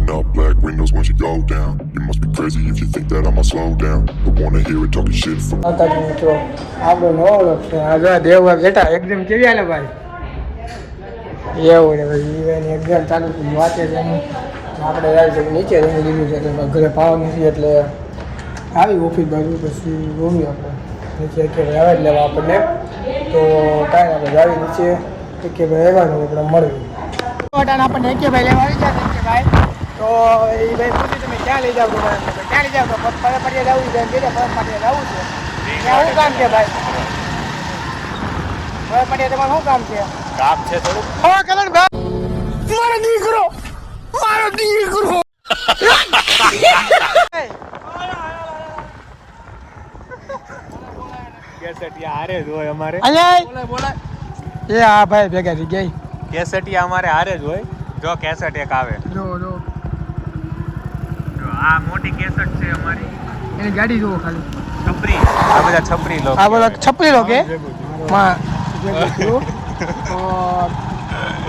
Rolling up black windows once you go down. You must be crazy if you think that I'ma slow down. Don't wanna hear it talking shit from. મિત્રો આપણો નવો લોક છે આજે દેવભાઈ બેઠા exam કેવી હાલે ભાઈ એવું ને ભાઈ એની એક્ઝામ ચાલુ થઈ વાંચે છે એનું આપણે જાય છે નીચે જઈને લીધું છે એટલે ઘરે પાવાનું નથી એટલે આવી ઓફિસ બાજુ પછી રોમી આપણે નીચે અત્યારે આવે જ લેવા આપણને તો કાંઈ આપણે જાવી નીચે કે ભાઈ એવાનું આપણે મળ્યું આપણને કે ભાઈ લેવા આવી જાય કે ભાઈ તો એ ભાઈ પૂછ્યું તમે ક્યાં લઈ જાવ ક્યાં લઈ જાવ તો પડિયા જવું છે બીજા પડિયા જવું છે ત્યાં શું કામ છે ભાઈ પડિયા તમારે શું કામ છે થોડું હા કરણ ભાઈ મારો દીકરો કેસટિયા હારે જ હોય અમારે એ હા ભાઈ ભેગા થઈ ગઈ કેસટિયા અમારે હારે જ હોય જો કેસટ એક આવે જો આ મોટી કેસટ છે અમારી એની ગાડી જુઓ ખાલી છપરી આ બધા છપરી લોકો આ બધા છપરી લોકો કે માં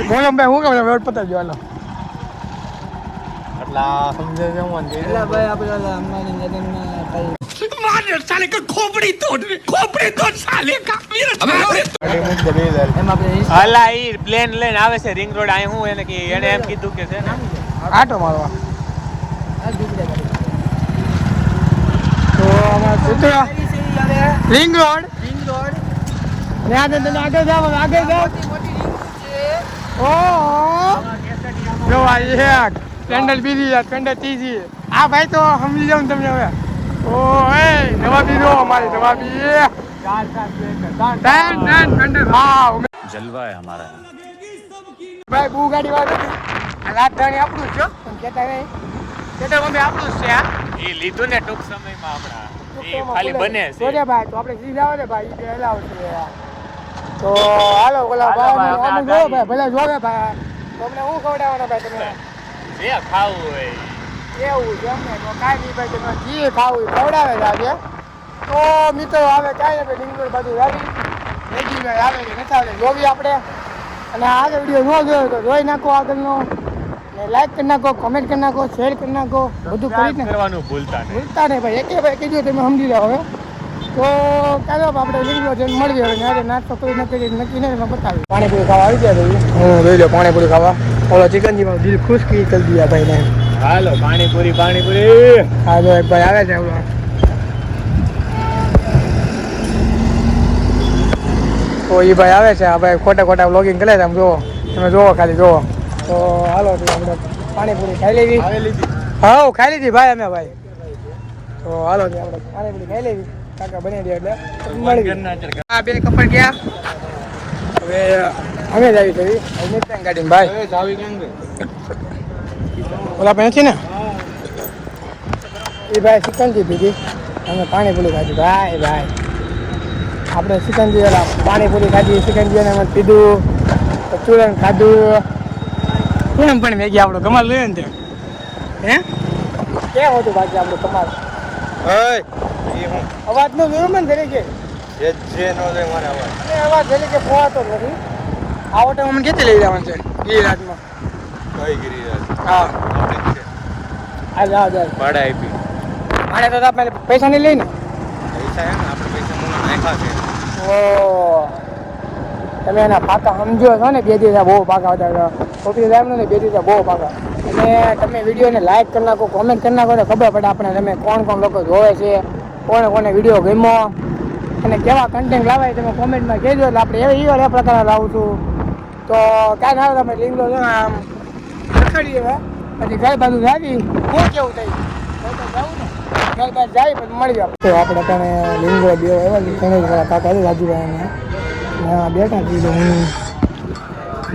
બોલો ભાઈ હું કહું રોડ પતા જો હાલો એટલા સમજે છે હું એટલે ભાઈ આપણે અમારી નગરમાં કઈ मार साले का खोपड़ी तोड़ साले का એમ આપણે અલા ઈ પ્લેન લઈને આવે છે રિંગ રોડ આય હું એને કે એને એમ કીધું કે છે ને આટો મારવા તો અમારા પુત્ર રિંગ રોડ ને આગળ જાવ ઓહો જો આ એક પેન્ડલ બીજી છે પેન્ડલ ત્રીજી આ ભાઈ તો સમજી જાવ તમને હવે ઓ એ નવાબી નો અમારી નવાબી પેન્ડલ હા જલવા હે હમારા ભાઈ બહુ ગાડી વાળો આ રાજધાની આપણું છે પણ કેતા નહીં કેતા મમ્મી આપણું જ છે આ ઈ લીધું ને ટૂંક સમયમાં આપણા ઈ ખાલી બને છે જોજે ભાઈ તો આપણે સીધા આવે ને ભાઈ એ એલાવ છે તો હાલો ઓલા ભાઈ આમ જો ભાઈ ભલે જોવે ભાઈ તમને હું ખવડાવવાનો ભાઈ તમે જે ખાવું હોય એવું છે એમને તો કાંઈ નહીં ભાઈ તમે જે ખાવું એ ખવડાવે છે આજે તો મિત્રો આવે કાંઈ નહીં લિંગોડ બધું આવી મેગી ભાઈ આવે કે નથી આવે જોવી આપણે અને આગળ વિડીયો ન જોયો તો જોઈ નાખો આગળનો ને લાઈક કરી નાખો કોમેન્ટ કરી નાખો શેર કરી નાખો બધું કરી નાખો કરવાનું ભૂલતા નહીં ભાઈ એકે ભાઈ કીધું તમે સમજી જાઓ હવે તો ચાલો આપણે લીંગો જઈને મળીએ હવે આજે નાસ્તો કરી નક્કી નહીં એમાં બતાવી પાણીપુરી ખાવા આવી ગયા ભાઈ હું જોઈ લો પાણીપુરી ખાવા ઓલો ચિકનજીમાં દિલ ખુશ કરી કરી દીધા ભાઈને હાલો પાણીપુરી હા જો એક ભાઈ આવે છે ઓલો તો એ ભાઈ આવે છે આ ભાઈ ખોટા વ્લોગિંગ કરે છે આમ જુઓ તમે જુઓ ખાલી જુઓ તો હાલો આપણે પાણીપુરી ખાઈ લેવી હા ખાઈ લીધી ભાઈ અમે ભાઈ તો હાલો આપણે પાણીપુરી ખાઈ લેવી કાકા બની દે એટલે મળી આ બે કપડ ગયા હવે અમે જ આવી જવી નિત્યાન ગાડીમાં ભાઈ ઓલા ભાઈ નથી ને એ ભાઈ ચિકનજી પીધી અમે પાણીપુરી ખાધી ભાઈ આપણે ચિકનજી ઓલા પાણીપુરી ખાધી ચિકનજી અને અમે પીધું ચૂરણ ખાધું કેમ પણ મેગી આપણો કમાલ લઈએ ને હે કેમ હતું બાકી આપણું કમાલ અવાજ નો જોયો મને તરીકે અવાજ તરીકે પહોંચતો નથી આ ઓટો મને ક્યાંથી લઈ જવાનું છે ગિરિરાજમાં હા ભાડે તો આપણે પૈસા નહીં લઈને ઓ તમે એના પાકા સમજો છો ને બે દિવસ બહુ પાકા હતા ઓફિસ એમ ને બે દિવસ બહુ પાકા અને તમે વિડીયોને લાઈક કરી નાખો કોમેન્ટ કરી નાખો તો ખબર પડે આપણે તમે કોણ લોકો જોવે છે કોને વિડીયો ગમ્યો અને કેવા કન્ટેન્ટ લાવે તમે કોમેન્ટમાં કહેજો એટલે આપણે એવા પ્રકારના લાવું છું તો કાંઈ ના તમે લિંગલો છો આમ રખડીએ હવે પછી ઘર બાજુ જાવી શું કેવું થઈ જવું ને ઘર બાજુ જાય પછી મળી જાય તો આપણે તને લિંગો બે એવા ઘણા કાકા રાજુભાઈ હા બેઠા છીએ તો હું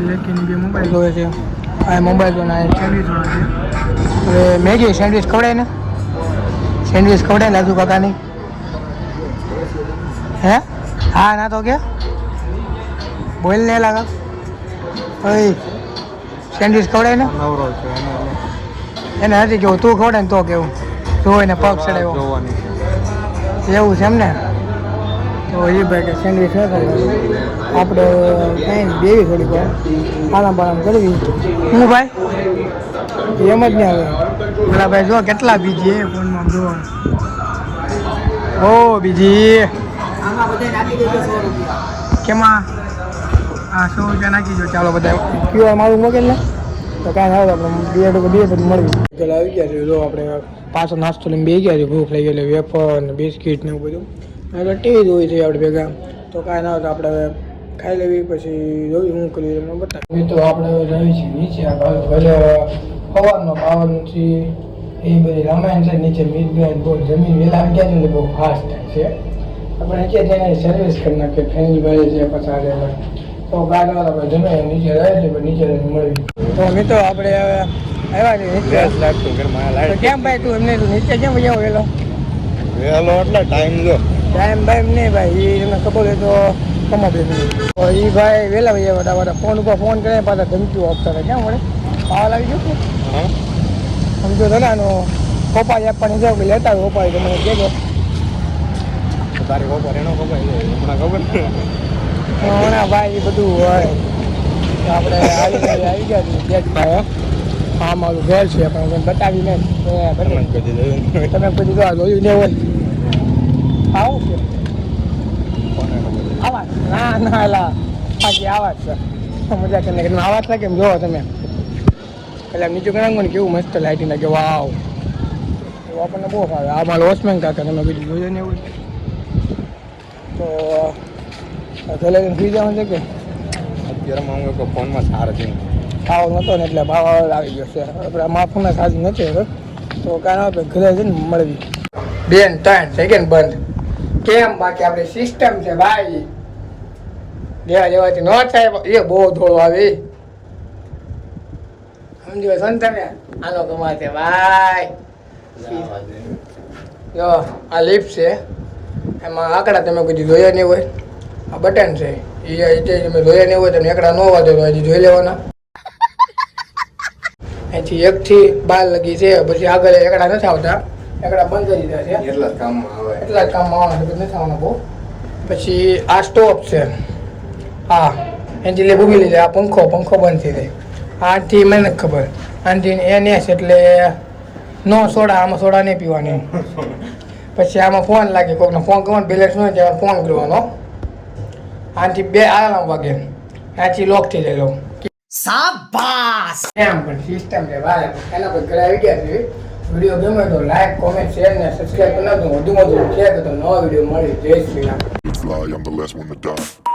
લેકીની બે મોબાઈલ જોવે છે આ મોબાઈલ તો ના સેન્ડવિચ છે હવે મેગી સેન્ડવિચ ખવડાય ને સેન્ડવિચ ખવડાય રાજુ કાકાની હે હા ના તો કે બોલ ને લાગે ઓય સેન્ડવિચ ખવડાય ને એને નથી કેવું તું ખવડાય ને તો કેવું જોઈને પગ ચડાવ્યો એવું છે એમ ને તો એ ભાઈ કે સેન્ડવિચ ન ખાઈ આપણે કાંઈ બેવી થોડીક વાર આરામ બારામ કરવી હું ભાઈ એમ જ નહીં આવે પેલા ભાઈ જો કેટલા બીજી એ ફોનમાં જો ઓ બીજી કેમાં હા 100 રૂપિયા નાખી દો ચાલો બધા ક્યુઆર મારું મોકલ ને તો કાંઈ ના આપણે બે પછી મળવી ચાલો આવી ગયા છે જો આપણે પાછો નાસ્તો લઈને બે ગયા છે ભૂખ લઈ ગઈ એટલે વેફર ને બિસ્કીટ ને એવું બધું એટલે ટીવી જોઈ છે આપણે ભેગા તો કાંઈ ના હોય તો આપણે ખાઈ લેવી પછી જોઈ શું કર્યું તમને બતાવી મિત્રો આપણે રહી છીએ નીચે આ બાજુ ભલે સવારનો પાવાનું છે એ બધી રામાયણ છે નીચે મીઠ બહુ જમીન વેલા આવી ગયા ને બહુ ફાસ્ટ થાય છે આપણે નીચે જઈને સર્વિસ કરી નાખીએ ફેમિલી ભાઈ છે પછાડે તો ગાડીમાં આપણે જમે નીચે રહે છે પણ નીચે મળવી તો મિત્રો આપણે હવે આવ્યા છે નીચે લાગતું ઘરમાં તો કેમ ભાઈ તું એમને તું નીચે કેમ વયો વેલો વેલો એટલે ટાઈમ જો ટાઈમ ભાઈ નહીં ભાઈ એ તમને ખબર હોય તો કમા બે તો એ ભાઈ વહેલા વહી બધા ફોન ઉપર ફોન કરે પાછા ધમકીઓ આપતા હતા કેમ વળે પાવા લાગી ગયો હા સમજો તો ને આનો કોપાઈ આપવાની જાવ કે લેતા હોય કોપાઈ તો મને કહેજો તારી ખબર એનો ખબર હમણાં ખબર હમણાં ભાઈ એ બધું હોય તો આપણે આવી ગયા છીએ ભાઈ હા મારું ઘર છે પણ મને બતાવી નહીં તમે પછી તો જોયું ને હોય આવું છે આવાજ ના ના લા બાકી આવાજ છે મજા કરીને આવાજ લાગે એમ જોવો તમે એટલે આમ નીચે ગણાંગો ને કેવું મસ્ત લાઇટિંગ લાગે વાવ એવું આપણને બહુ ભાવે આ મારો વોચમેન કાકા તમે બીજું જોયું ને એવું તો જલેબી ફ્રી જવાનું છે કે અત્યારે માંગુ કે ફોનમાં સાર છે ભાવ નહોતો ને એટલે ભાવ આવી ગયો છે આપણે માફમાં સાજુ નથી હવે તો કાંઈ આપણે ઘરે જઈને મળવી બેન 3 સેકન્ડ બંધ કેમ બાકી આપણી સિસ્ટમ છે ભાઈ લેવા જવાથી ન થાય એ બહુ ધોળો આવે સમજો છો ને તમે આનો કમા છે ભાઈ જો આ લિફ્ટ છે એમાં આંકડા તમે કોઈ જોયા નહીં હોય આ બટન છે એ તમે જોયા નહીં હોય તમે આંકડા ન વાંધો તો હજી જોઈ લેવાના અહીંથી 1 થી 12 લગી છે પછી આગળ એકડા નથી આવતા એકડા બંધ કરી દીધા છે એટલા કામમાં આવે એટલા જ કામમાં આવવાના છે નથી આવવાના બહુ પછી આ સ્ટોપ છે હા એની લે ભૂગી લીધે આ પંખો બંધ થઈ જાય આથી મને નથી ખબર આથી NS એટલે નો સોડા આમાં સોડા નહીં પીવાની પછી આમાં ફોન લાગે કોઈકનો ફોન કરવાનો બેલેન્સ ન હોય ત્યારે ફોન કરવાનો આથી 2 આલાર્મ વાગે આથી લોક થઈ જાય શાબાશ એમ પણ સિસ્ટમ છે ભાઈ એના પર ઘરે આવી ગયા છે વિડીયો ગમે તો લાઈક કોમેન્ટ શેર ને સબસ્ક્રાઇબ કરી નાખજો વધુમાં વધુ શેર કરતો નવા વિડીયો મળી જય Shri Ram You fly, I'm the last one to die.